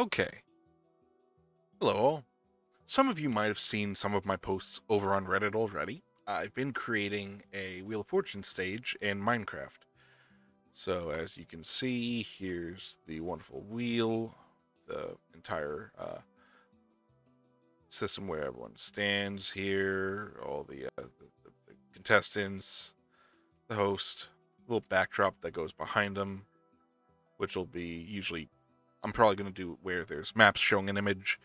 Okay, hello all. Some of you might have seen some of my posts over on Reddit already. I've been creating a Wheel of Fortune stage in Minecraft. So as you can see, here's the wonderful wheel, the entire system where everyone stands here, all the contestants, the host, little backdrop that goes behind them, which will be usually, I'm probably going to do where there's maps showing an image.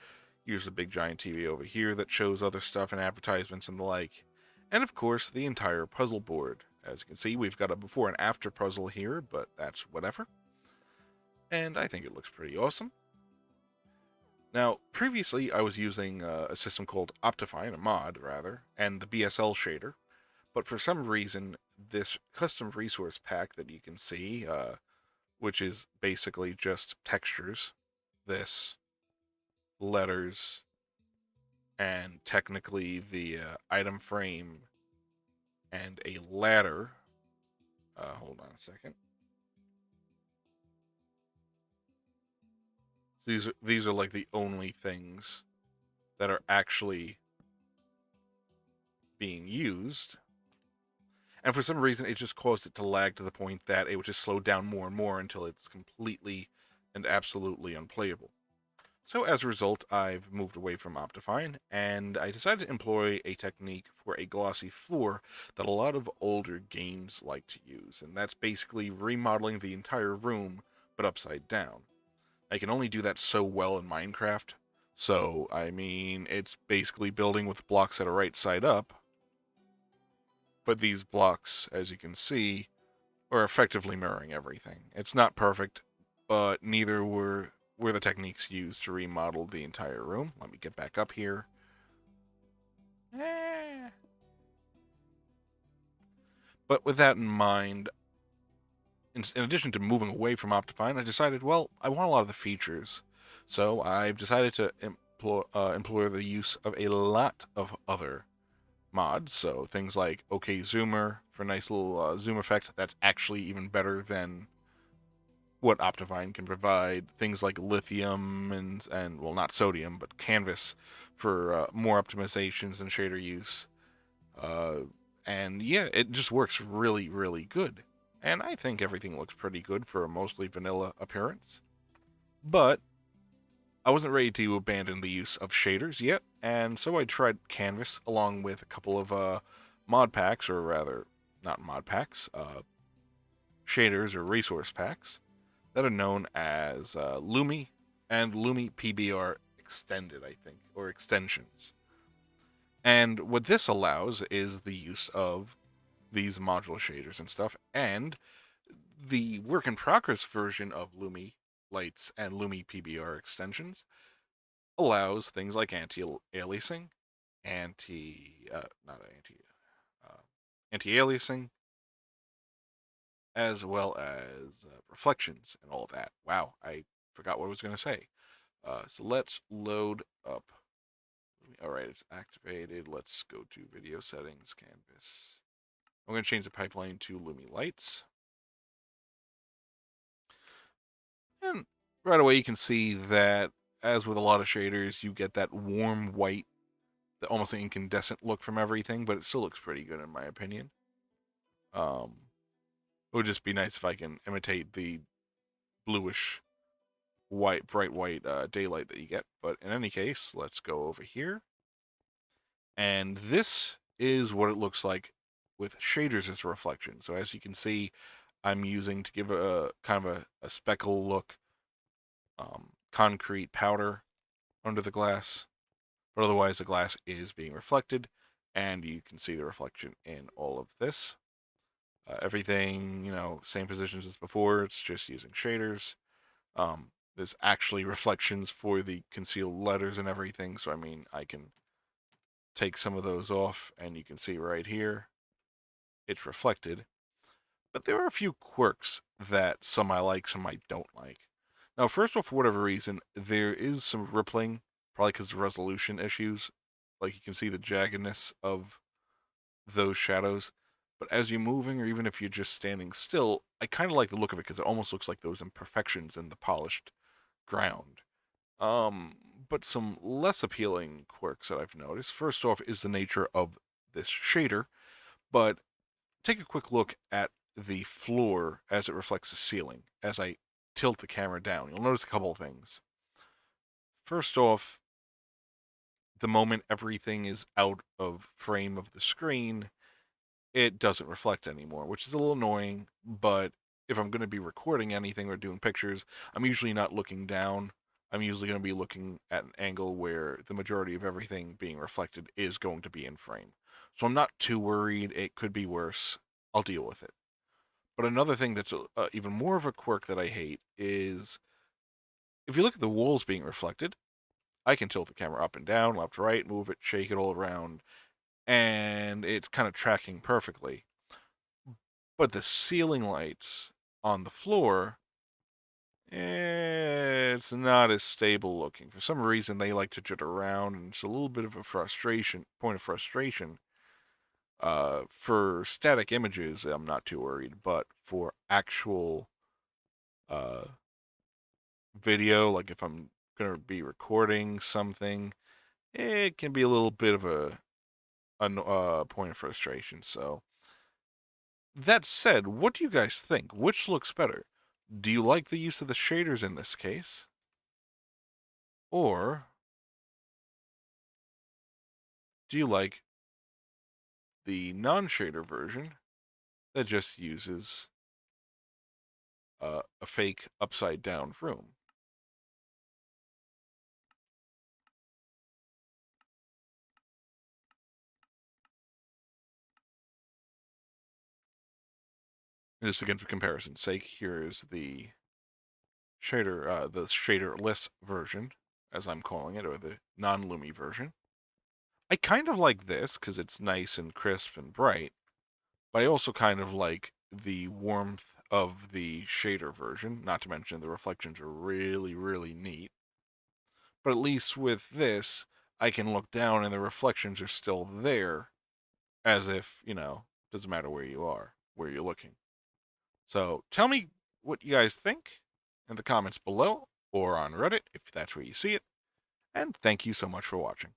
Here's a big giant TV over here that shows other stuff and advertisements and the like. And of course, the entire puzzle board. As you can see, we've got a before and after puzzle here, but that's whatever. And I think it looks pretty awesome. Now, previously I was using a system called Optifine, a mod rather, and the BSL shader. But for some reason, this custom resource pack that you can see, which is basically just textures, this, letters, and technically the item frame and a ladder. Hold on a second. These are like the only things that are actually being used. And for some reason, it just caused it to lag to the point that it would just slow down more and more until it's completely and absolutely unplayable. So as a result, I've moved away from Optifine, and I decided to employ a technique for a glossy floor that a lot of older games like to use, and that's basically remodeling the entire room, but upside down. I can only do that so well in Minecraft, so, I mean, it's basically building with blocks that are right side up, but these blocks, as you can see, are effectively mirroring everything. It's not perfect, but neither were the techniques used to remodel the entire room. Let me get back up here. But with that in mind, in addition to moving away from Optifine, I decided, well, I want a lot of the features. So I've decided to employ the use of a lot of other mods. So things like OK Zoomer for a nice little zoom effect that's actually even better than what Optifine can provide. Things like lithium and well, not sodium, but canvas for more optimizations and shader use. Uh, and yeah, it just works really, really good. And I think everything looks pretty good for a mostly vanilla appearance. But I wasn't ready to abandon the use of shaders yet, and so I tried Canvas along with a couple of mod packs, or rather, not mod packs, shaders or resource packs that are known as Lumi and Lumi PBR Extended, I think, or extensions. And what this allows is the use of these modular shaders and stuff, and the work in progress version of Lumi Lights and Lumi PBR extensions allows things like anti-aliasing, not uh, anti-aliasing, as well as reflections and all of that. Wow, I forgot what I was going to say. So let's load up. All right, it's activated. Let's go to video settings, canvas. I'm going to change the pipeline to Lumi Lights. And right away you can see that, as with a lot of shaders, you get that warm white, the almost incandescent look from everything, but it still looks pretty good in my opinion. It would just be nice if I can imitate the bluish white, bright white daylight that you get. But in any case, let's go over here. And this is what it looks like with shaders as a reflection. So as you can see, I'm using to give a kind of a speckle look, concrete powder under the glass. But otherwise, the glass is being reflected, and you can see the reflection in all of this. Everything, same positions as before. It's just using shaders. There's actually reflections for the concealed letters and everything. So, I mean, I can take some of those off, and you can see right here, it's reflected. But there are a few quirks that some I like, some I don't like. Now, first off, for whatever reason, there is some rippling, probably because of resolution issues. Like you can see the jaggedness of those shadows. But as you're moving, or even if you're just standing still, I kind of like the look of it because it almost looks like those imperfections in the polished ground. Um, but some less appealing quirks that I've noticed. First off is the nature of this shader, but take a quick look at the floor as it reflects the ceiling. As I tilt the camera down, you'll notice a couple of things. First off, the moment everything is out of frame of the screen, it doesn't reflect anymore, which is a little annoying, but if I'm going to be recording anything or doing pictures, I'm usually not looking down. I'm usually going to be looking at an angle where the majority of everything being reflected is going to be in frame. So I'm not too worried. It could be worse. I'll deal with it. But another thing that's even more of a quirk that I hate is if you look at the walls being reflected, I can tilt the camera up and down, left, right, move it, shake it all around, and it's kind of tracking perfectly. But the ceiling lights on the floor, it's not as stable looking. For some reason, they like to jitter around, and it's a little bit of a point of frustration. For static images, I'm not too worried, but for actual uh, video, like if I'm gonna be recording something, it can be a little bit of a point of frustration. So that said, what do you guys think? Which looks better? Do you like the use of the shaders in this case? Or do you like the non-shader version that just uses a fake upside down room? And just again for comparison's sake, here is the shaderless version, as I'm calling it, or the non-Lumi version. I kind of like this because it's nice and crisp and bright, but I also kind of like the warmth of the shader version, not to mention the reflections are really, really neat. But at least with this, I can look down and the reflections are still there, as if, doesn't matter where you are, where you're looking. So tell me what you guys think in the comments below or on Reddit if that's where you see it. And thank you so much for watching.